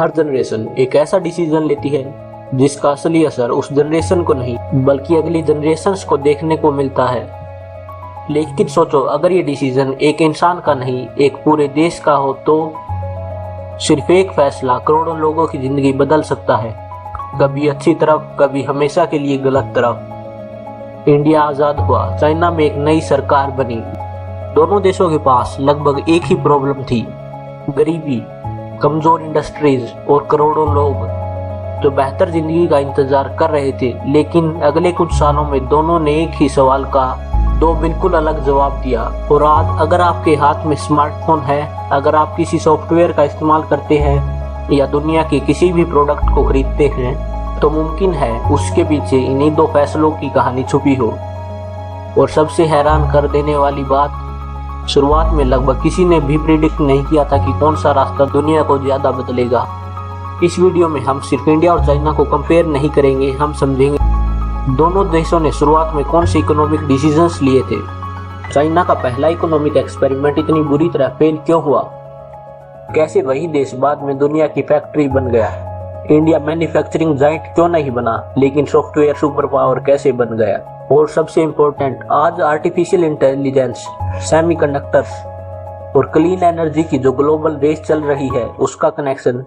हर generation एक ऐसा decision लेती है जिसका असली असर उस जनरेशन को नहीं बल्कि अगली जनरेशंस को देखने को मिलता है। लेकिन सोचो, अगर ये डिसीजन एक इंसान का नहीं एक पूरे देश का हो तो सिर्फ एक फैसला करोड़ों लोगों की जिंदगी बदल सकता है, कभी अच्छी तरफ कभी हमेशा के लिए गलत तरफ। इंडिया आज़ाद हुआ, चाइना में एक नई सरकार बनी। दोनों देशों के पास लगभग एक ही प्रॉब्लम थी, गरीबी, कमजोर इंडस्ट्रीज और करोड़ों लोग जो बेहतर जिंदगी का इंतजार कर रहे थे। लेकिन अगले कुछ सालों में दोनों ने एक ही सवाल का दो बिल्कुल अलग जवाब दिया। और आज अगर आपके हाथ में स्मार्टफोन है, अगर आप किसी सॉफ्टवेयर का इस्तेमाल करते हैं या दुनिया के किसी भी प्रोडक्ट को खरीदते हैं, तो मुमकिन है उसके पीछे इन्हीं दो फैसलों की कहानी छुपी हो। और सबसे हैरान कर देने वाली बात, शुरुआत में लगभग किसी ने भी प्रिडिक्ट नहीं किया था कि कौन सा रास्ता दुनिया को ज्यादा बदलेगा। इस वीडियो में हम सिर्फ इंडिया और चाइना को कंपेयर नहीं करेंगे, हम समझेंगे दोनों देशों ने शुरुआत में कौन से इकोनॉमिक डिसीजंस लिए थे। चाइना का पहला इकोनॉमिक एक्सपेरिमेंट इतनी बुरी तरह फेल क्यों हुआ, कैसे वही देश बाद में दुनिया की फैक्ट्री बन गया। इंडिया मैन्युफैक्चरिंग जाइंट क्यों नहीं बना लेकिन सॉफ्टवेयर सुपर पावर कैसे बन गया। और सबसे इम्पोर्टेंट, आज आर्टिफिशियल इंटेलिजेंस, सेमीकंडक्टर्स और क्लीन एनर्जी की जो ग्लोबल रेस चल रही है उसका कनेक्शन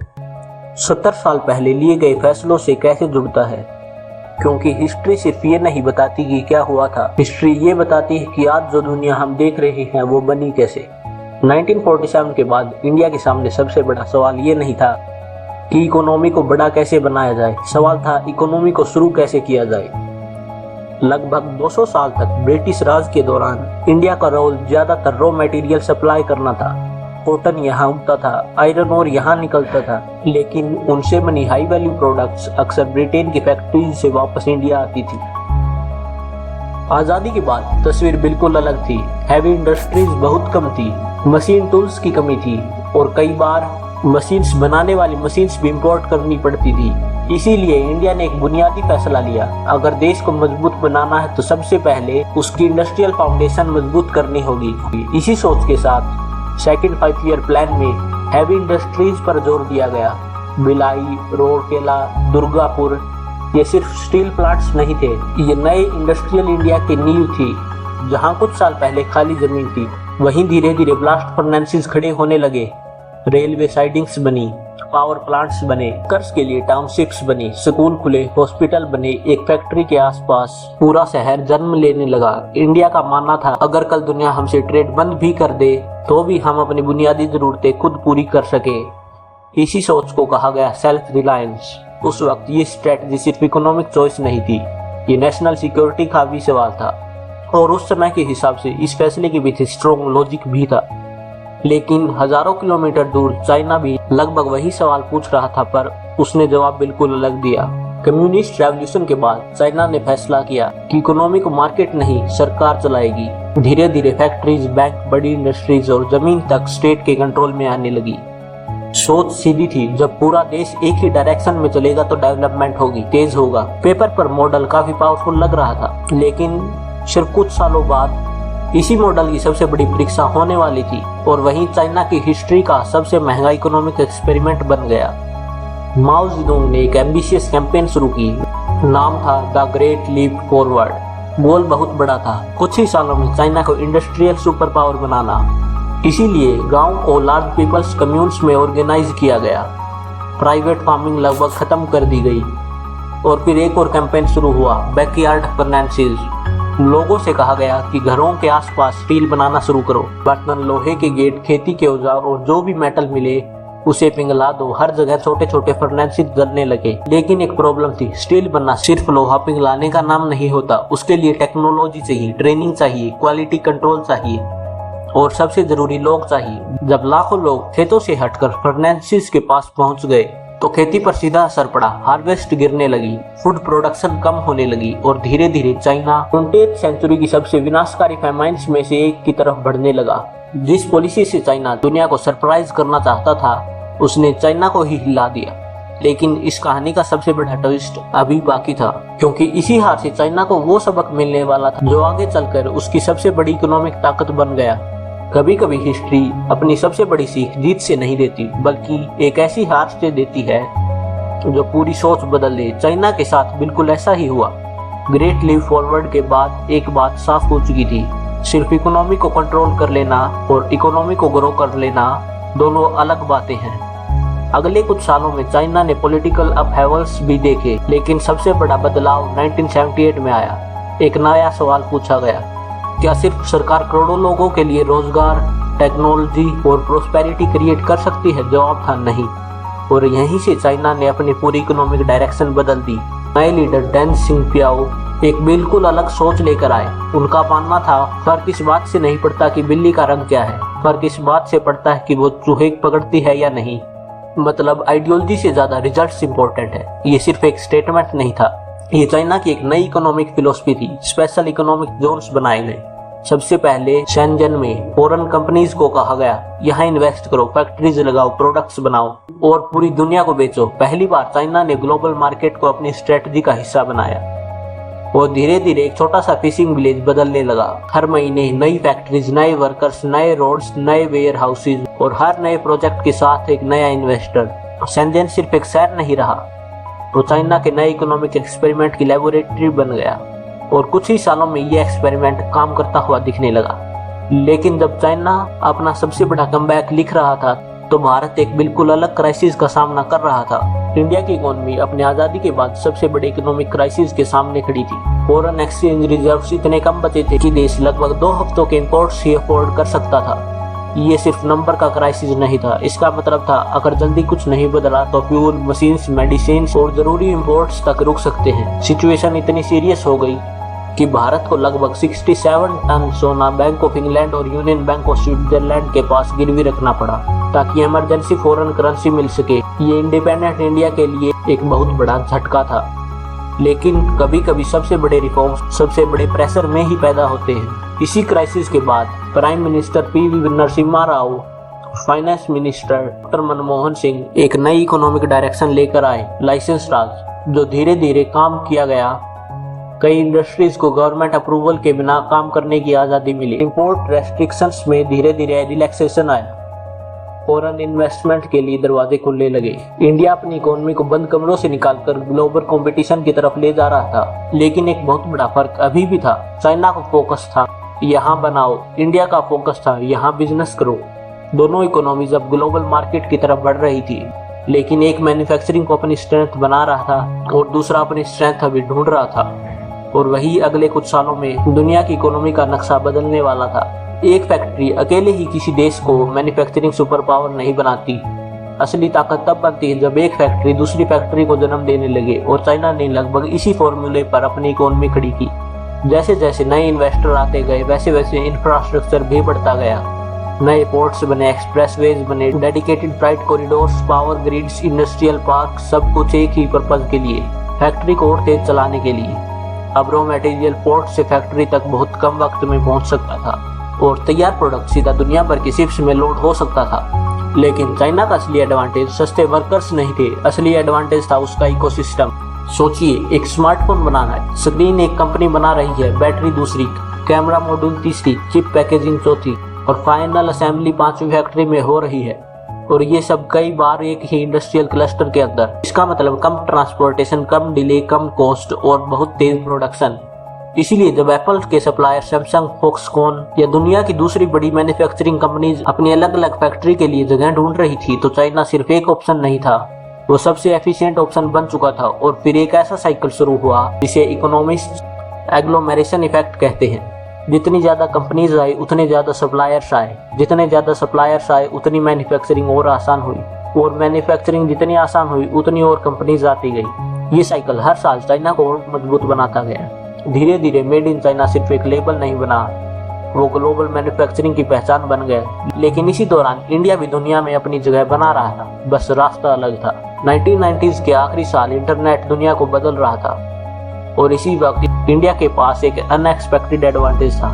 70 साल पहले लिए गए फैसलों से कैसे जुड़ता है। क्योंकि हिस्ट्री सिर्फ ये नहीं बताती कि क्या हुआ था, हिस्ट्री ये बताती है कि आज जो दुनिया हम देख रहे हैं वो बनी कैसे। 1947 के बाद इंडिया के सामने सबसे बड़ा सवाल ये नहीं था कि इकोनॉमी को बड़ा कैसे बनाया जाए, सवाल था इकोनॉमी को शुरू कैसे किया जाए। लगभग 200 साल तक ब्रिटिश राज के दौरान इंडिया का रोल ज्यादातर रॉ मटेरियल सप्लाई करना था। कॉटन यहाँ उगता था, आयरन ओर यहाँ निकलता था, लेकिन उनसे बनी हाई वैल्यू प्रोडक्ट्स अक्सर ब्रिटेन की फैक्ट्रीज से वापस इंडिया आती थी। आजादी के बाद तस्वीर बिल्कुल अलग थी। हैवी इंडस्ट्रीज बहुत कम थी, मशीन टूल्स की कमी थी और कई बार मशीन्स बनाने वाली मशीन्स भी इंपोर्ट करनी पड़ती थी। इसीलिए इंडिया ने एक बुनियादी फैसला लिया, अगर देश को मजबूत बनाना है तो सबसे पहले उसकी इंडस्ट्रियल फाउंडेशन मजबूत करनी होगी। इसी सोच के साथ सेकंड 5 ईयर प्लान में हैवी इंडस्ट्रीज पर जोर दिया गया। भिलाई, रोरकेला, दुर्गापुर ये सिर्फ स्टील प्लांट्स नहीं थे, ये नए इंडस्ट्रियल इंडिया की नींव थी। जहां कुछ साल पहले खाली जमीन थी वहीं धीरे धीरे ब्लास्ट फर्नेसेस खड़े होने लगे, रेलवे साइडिंग्स बनी, पावर प्लांट्स बने, कर्ज के लिए टाउनशिप्स बनी, स्कूल खुले, हॉस्पिटल बने। एक फैक्ट्री के आसपास पूरा शहर जन्म लेने लगा। इंडिया का मानना था अगर कल दुनिया हमसे ट्रेड बंद भी कर दे तो भी हम अपनी बुनियादी जरूरतें खुद पूरी कर सके। इसी सोच को कहा गया सेल्फ रिलायंस। उस वक्त ये स्ट्रेटजी सिर्फ इकोनॉमिक चॉइस नहीं थी, ये नेशनल सिक्योरिटी का भी सवाल था। और उस समय के हिसाब से इस फैसले के पीछे स्ट्रॉन्ग लॉजिक भी था। लेकिन हजारों किलोमीटर दूर चाइना भी लगभग वही सवाल पूछ रहा था, पर उसने जवाब बिल्कुल अलग दिया। कम्युनिस्ट रेवोल्यूशन के बाद चाइना ने फैसला किया कि इकोनॉमी को मार्केट नहीं सरकार चलाएगी। धीरे धीरे फैक्ट्रीज, बैंक, बड़ी इंडस्ट्रीज और जमीन तक स्टेट के कंट्रोल में आने लगी। सोच सीधी थी, जब पूरा देश एक ही डायरेक्शन में चलेगा तो डेवलपमेंट होगी, तेज होगा। पेपर पर मॉडल काफी पावरफुल लग रहा था, लेकिन सिर्फ कुछ सालों बाद इसी मॉडल की सबसे बड़ी परीक्षा होने वाली थी और वहीं चाइना की हिस्ट्री का सबसे महंगा इकोनॉमिक एक्सपेरिमेंट बन गया। माओ जेडुंग ने एक एम्बिशियस कैंपेन शुरू की, नाम था द ग्रेट लीप फॉरवर्ड। गोल बहुत बड़ा था, कुछ ही सालों में चाइना को इंडस्ट्रियल सुपर पावर बनाना। इसीलिए गांव को लार्ज पीपल्स कम्यून्स में ऑर्गेनाइज किया गया, प्राइवेट फार्मिंग लगभग खत्म कर दी गई। और फिर एक और कैंपेन शुरू हुआ, बैकयार्ड फर्नेसेस। लोगों से कहा गया कि घरों के आसपास स्टील बनाना शुरू करो, बर्तन, लोहे के गेट, खेती के औजार और जो भी मेटल मिले उसे पिघला दो। हर जगह छोटे छोटे फर्नेसेस जलने लगे। लेकिन एक प्रॉब्लम थी, स्टील बनना सिर्फ लोहा पिघलाने का नाम नहीं होता, उसके लिए टेक्नोलॉजी चाहिए, ट्रेनिंग चाहिए, क्वालिटी कंट्रोल चाहिए और सबसे जरूरी लोग चाहिए। जब लाखों लोग खेतों से हटकर फर्नेसेस के पास पहुंच गए तो खेती पर सीधा असर पड़ा, हार्वेस्ट गिरने लगी, फूड प्रोडक्शन कम होने लगी और धीरे धीरे चाइना 20th सेंचुरी की सबसे विनाशकारी फैमाइन्स में से एक की तरफ बढ़ने लगा। जिस पॉलिसी से चाइना दुनिया को सरप्राइज करना चाहता था उसने चाइना को ही हिला दिया। लेकिन इस कहानी का सबसे बड़ा ट्विस्ट अभी बाकी था, क्योंकि इसी हार से चाइना को वो सबक मिलने वाला था जो आगे चलकर उसकी सबसे बड़ी इकोनॉमिक ताकत बन गया। कभी कभी हिस्ट्री अपनी सबसे बड़ी सीख जीत से नहीं देती, बल्कि एक ऐसी हार से देती है जो पूरी सोच बदल दे। चाइना के साथ बिल्कुल ऐसा ही हुआ। ग्रेट लीप फॉरवर्ड के बाद एक बात साफ हो चुकी थी, सिर्फ इकोनॉमी को कंट्रोल कर लेना और इकोनॉमी को ग्रो कर लेना दोनों अलग बातें हैं। अगले कुछ सालों में चाइना ने पॉलिटिकल अपहेवल्स भी देखे, लेकिन सबसे बड़ा बदलाव 1978 में आया। एक नया सवाल पूछा गया, क्या सिर्फ सरकार करोड़ों लोगों के लिए रोजगार, टेक्नोलॉजी और प्रोस्पेरिटी क्रिएट कर सकती है? जवाब था नहीं। और यहीं से चाइना ने अपनी पूरी इकोनॉमिक डायरेक्शन बदल दी। नए लीडर डेंग सिंगपियाओ एक बिल्कुल अलग सोच लेकर आए। उनका मानना था फर्क इस बात से नहीं पड़ता कि बिल्ली का रंग क्या है, फर्क इस बात से पड़ता है कि वो चूहे पकड़ती है या नहीं। मतलब आइडियोलॉजी से ज्यादा रिजल्ट्स इंपॉर्टेंट है। ये सिर्फ एक स्टेटमेंट नहीं था, ये चाइना की एक नई इकोनॉमिक फिलोसफी थी। स्पेशल इकोनॉमिक जोन्स बनाए गए। सबसे पहले शेनजन में फॉरेन कंपनीज को कहा गया, यहाँ इन्वेस्ट करो, फैक्ट्रीज लगाओ, प्रोडक्ट्स बनाओ और पूरी दुनिया को बेचो। पहली बार चाइना ने ग्लोबल मार्केट को अपनी स्ट्रेटजी का हिस्सा बनाया और धीरे धीरे एक छोटा सा फिशिंग विलेज बदलने लगा। हर महीने नई फैक्ट्रीज, नए वर्कर्स, नए रोड्स, नए वेयर हाउसेज और हर नए प्रोजेक्ट के साथ एक नया इन्वेस्टर। शेनजन सिर्फ एक शहर नहीं रहा, वो चाइना के नए इकोनॉमिक एक्सपेरिमेंट की लेबोरेटरी बन गया और कुछ ही सालों में ये एक्सपेरिमेंट काम करता हुआ दिखने लगा। लेकिन जब चाइना अपना सबसे बड़ा कमबैक लिख रहा था तो भारत एक बिल्कुल अलग क्राइसिस का सामना कर रहा था। इंडिया की इकोनॉमी अपनी आजादी के बाद सबसे बड़े इकोनॉमिक क्राइसिस के सामने खड़ी थी। फॉरेन एक्सचेंज रिजर्व्स इतने कम बचे थे कि देश लगभग 2 हफ्तों के इंपोर्ट्स ही अफोर्ड कर सकता था। ये सिर्फ नंबर का क्राइसिस नहीं था, इसका मतलब था अगर जल्दी कुछ नहीं बदला तो फ्यूल, मशीन्स, मेडिसिन और जरूरी इंपोर्ट्स तक रुक सकते हैं। सिचुएशन इतनी सीरियस हो गई कि भारत को लगभग 67 टन सोना बैंक ऑफ इंग्लैंड और यूनियन बैंक ऑफ स्विट्जरलैंड के पास गिरवी रखना पड़ा ताकि इमरजेंसी फॉरेन करेंसी मिल सके। ये इंडिपेंडेंट इंडिया के लिए एक बहुत बड़ा झटका था। लेकिन कभी कभी सबसे बड़े रिफॉर्म्स सबसे बड़े प्रेशर में ही पैदा होते हैं। इसी क्राइसिस के बाद prime minister PV. Narasimha Rao, finance minister doctor Manmohan Singh एक नई इकोनॉमिक डायरेक्शन लेकर आए, लाइसेंस राज, जो धीरे धीरे काम किया गया। कई इंडस्ट्रीज को गवर्नमेंट अप्रूवल के बिना काम करने की आज़ादी मिली। इंपोर्ट रेस्ट्रिक्शंस में धीरे धीरे रिलैक्सेशन आया। फॉरेन इन्वेस्टमेंट के लिए दरवाजे खुलने लगे। इंडिया अपनी इकोनॉमी को बंद कमरों से निकालकर ग्लोबल कंपटीशन की तरफ ले जा रहा था। लेकिन एक बहुत बड़ा फर्क अभी भी था। चाइना का फोकस था यहाँ बनाओ, इंडिया का फोकस था यहाँ बिजनेस करो। दोनों इकोनॉमीज अब ग्लोबल मार्केट की तरफ बढ़ रही थी, लेकिन एक मैन्युफैक्चरिंग को अपनी स्ट्रेंथ बना रहा था और दूसरा अपनी स्ट्रेंथ अभी ढूंढ रहा था। और वही अगले कुछ सालों में दुनिया की इकोनॉमी का नक्शा बदलने वाला था। एक फैक्ट्री अकेले ही किसी देश को मैन्युफैक्चरिंग सुपर पावर नहीं बनाती। असली ताकत तब बनती है जब एक फैक्ट्री दूसरी फैक्ट्री को जन्म देने लगे और चाइना ने लगभग इसी फॉर्मूले पर अपनी इकोनॉमी खड़ी की। जैसे जैसे नए इन्वेस्टर आते गए वैसे वैसे इंफ्रास्ट्रक्चर भी बढ़ता गया। नए पोर्ट्स बने, एक्सप्रेसवेज बने, dedicated flight corridors, power grids, industrial park, सब कुछ एक ही पर्पज के लिए, फैक्ट्री को और तेज चलाने के लिए। अब रॉ मटेरियल पोर्ट से फैक्ट्री तक बहुत कम वक्त में पहुंच सकता था और तैयार प्रोडक्ट सीधा दुनिया भर की शिप्स में लोड हो सकता था। लेकिन चाइना का असली एडवांटेज सस्ते वर्कर्स नहीं थे, असली एडवांटेज था उसका इकोसिस्टम। सोचिए, एक स्मार्टफोन बनाना है, स्क्रीन एक कंपनी बना रही है, बैटरी दूसरी, कैमरा मॉड्यूल तीसरी, चिप पैकेजिंग चौथी और फाइनल असेंबली 5वीं फैक्ट्री में हो रही है। और ये सब कई बार एक ही इंडस्ट्रियल क्लस्टर के अंदर। इसका मतलब कम ट्रांसपोर्टेशन, कम डिले, कम कॉस्ट और बहुत तेज प्रोडक्शन। इसीलिए जब एप्पल के सप्लायर सैमसंग, फॉक्सकॉन या दुनिया की दूसरी बड़ी मैन्युफैक्चरिंग कंपनीज अपनी अलग अलग फैक्ट्री के लिए जगह ढूंढ रही थी, तो चाइना सिर्फ एक ऑप्शन नहीं था, वो सबसे एफिशिएंट ऑप्शन बन चुका था। और फिर एक ऐसा साइकिल शुरू हुआ जिसे इकोनॉमिस्ट एग्लोमेरेशन इफेक्ट कहते हैं। जितनी ज्यादा कंपनीज आई उतने ज्यादा सप्लायर्स आए, जितने ज्यादा सप्लायर्स आए उतनी मैन्युफैक्चरिंग और आसान हुई, और मैन्युफैक्चरिंग जितनी आसान हुई उतनी और कंपनीज आती गई। ये साइकिल हर साल चाइना को और मजबूत बनाता गया। धीरे धीरे मेड इन चाइना सिर्फ एक लेबल नहीं बना, वो ग्लोबल मैन्युफैक्चरिंग की पहचान बन गया। लेकिन इसी दौरान इंडिया भी दुनिया में अपनी जगह बना रहा था, बस रास्ता अलग था। 1990s के आखिरी साल इंटरनेट दुनिया को बदल रहा था और इसी वक्त इंडिया के पास एक अनएक्सपेक्टेड एडवांटेज था।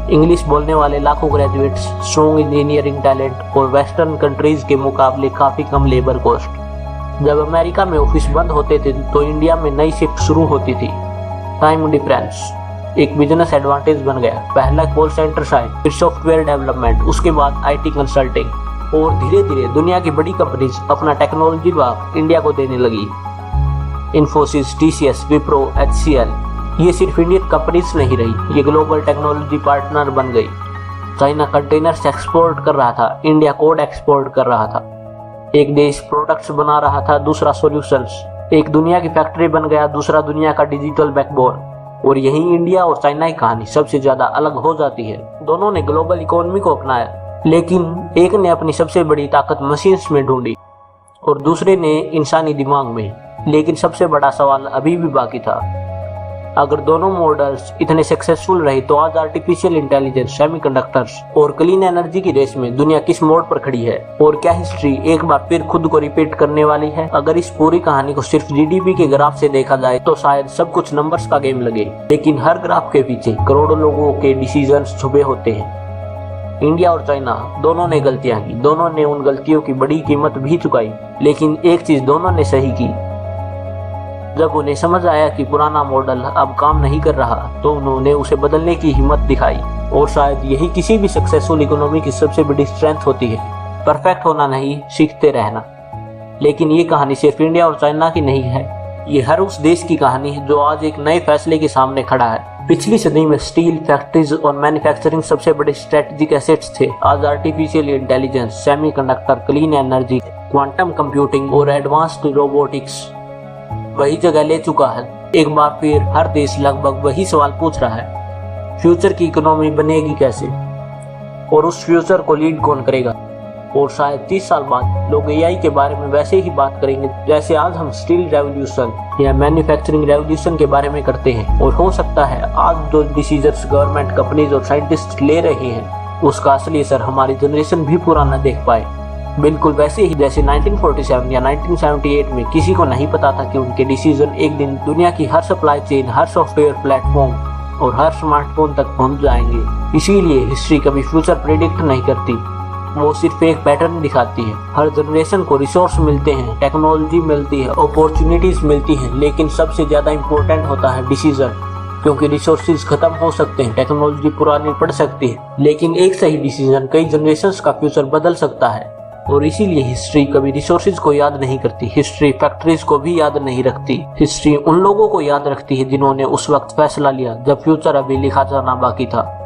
इंग्लिश बोलने वाले लाखों ग्रेजुएट्स, स्ट्रॉन्ग इंजीनियरिंग टैलेंट और वेस्टर्न कंट्रीज के मुकाबले काफी कम लेबर कॉस्ट। जब अमेरिका में ऑफिस बंद होते थे तो इंडिया में नई शिफ्ट शुरू होती थी। टाइम डिफरेंस, एक बिजनेस एडवांटेज बन गया। पहला कॉल सेंटर शायद, फिर सॉफ्टवेयर डेवलपमेंट, उसके बाद आईटी कंसल्टिंग और धीरे धीरे दुनिया की बड़ी कंपनीज अपना टेक्नोलॉजी भाग इंडिया को देने लगी। इन्फोसिस, टीसीएस, विप्रो, एचसीएल, ये सिर्फ इंडियन कंपनीज नहीं रही, ये ग्लोबल टेक्नोलॉजी पार्टनर बन गई। चाइना कंटेनर्स एक्सपोर्ट कर रहा था, इंडिया कोड एक्सपोर्ट कर रहा था। एक देश प्रोडक्ट्स बना रहा था, दूसरा सॉल्यूशंस। एक दुनिया की फैक्ट्री बन गया, दूसरा दुनिया का डिजिटल बैकबोन। और यही इंडिया और चाइना की कहानी सबसे ज्यादा अलग हो जाती है। दोनों ने ग्लोबल इकोनॉमी को अपनाया, लेकिन एक ने अपनी सबसे बड़ी ताकत मशीन्स में ढूंढी और दूसरे ने इंसानी दिमाग में। लेकिन सबसे बड़ा सवाल अभी भी बाकी था। अगर दोनों मॉडल्स इतने सक्सेसफुल रहे तो आज आर्टिफिशियल इंटेलिजेंस, सेमीकंडक्टर्स और क्लीन एनर्जी की रेस में दुनिया किस मोड़ पर खड़ी है? और क्या हिस्ट्री एक बार फिर खुद को रिपीट करने वाली है? अगर इस पूरी कहानी को सिर्फ जीडीपी के ग्राफ से देखा जाए तो शायद सब कुछ नंबर्स का गेम लगे, लेकिन हर ग्राफ के पीछे करोड़ों लोगों के डिसीजंस छुपे होते हैं। इंडिया और चाइना दोनों ने गलतियां की, दोनों ने उन गलतियों की बड़ी कीमत भी चुकाई, लेकिन एक चीज दोनों ने सही की। जब उन्हें समझ आया कि पुराना मॉडल अब काम नहीं कर रहा तो उन्होंने उसे बदलने की हिम्मत दिखाई। और शायद यही किसी भी सक्सेसफुल इकोनॉमी की सबसे बड़ी स्ट्रेंथ होती है, परफेक्ट होना नहीं, सीखते रहना। लेकिन ये कहानी सिर्फ इंडिया और चाइना की नहीं है, ये हर उस देश की कहानी है जो आज एक नए फैसले के सामने खड़ा है। पिछली सदी में स्टील फैक्ट्रीज और मैन्युफैक्चरिंग सबसे बड़े स्ट्रेटेजिक एसेट्स थे। आज artificial intelligence, semiconductor, clean energy, quantum computing और एडवांस्ड रोबोटिक्स वही जगह ले चुका है। एक बार फिर हर देश लगभग वही सवाल पूछ रहा है, फ्यूचर की इकोनॉमी बनेगी कैसे और उस फ्यूचर को लीड कौन करेगा? और शायद 30 साल बाद लोग एआई के बारे में वैसे ही बात करेंगे जैसे आज हम स्टील रेवोल्यूशन या मैन्युफैक्चरिंग रेवोल्यूशन के बारे में करते हैं। और हो सकता है आज जो डिसीजंस गवर्नमेंट, कंपनीज और साइंटिस्ट ले रहे हैं उसका असली असर हमारी जनरेशन भी पूरा न देख पाए। बिल्कुल वैसे ही जैसे 1947 या 1978 में किसी को नहीं पता था कि उनके डिसीजन एक दिन दुनिया की हर सप्लाई चेन, हर सॉफ्टवेयर प्लेटफॉर्म और हर स्मार्टफोन तक पहुंच जाएंगे। इसीलिए हिस्ट्री कभी फ्यूचर प्रेडिक्ट नहीं करती, वो सिर्फ एक पैटर्न दिखाती है। हर जनरेशन को रिसोर्स मिलते हैं, टेक्नोलॉजी मिलती है, अपॉर्चुनिटीज मिलती हैं, लेकिन सबसे ज्यादा इम्पोर्टेंट होता है डिसीजन। क्योंकि रिसोर्सेज खत्म हो सकते हैं, टेक्नोलॉजी पुरानी पड़ सकती है, लेकिन एक सही डिसीजन कई जनरेशंस का फ्यूचर बदल सकता है। और इसीलिए हिस्ट्री कभी रिसोर्सेज को याद नहीं करती, हिस्ट्री फैक्ट्रीज को भी याद नहीं रखती। हिस्ट्री उन लोगों को याद रखती है जिन्होंने उस वक्त फैसला लिया जब फ्यूचर अभी लिखा जाना बाकी था।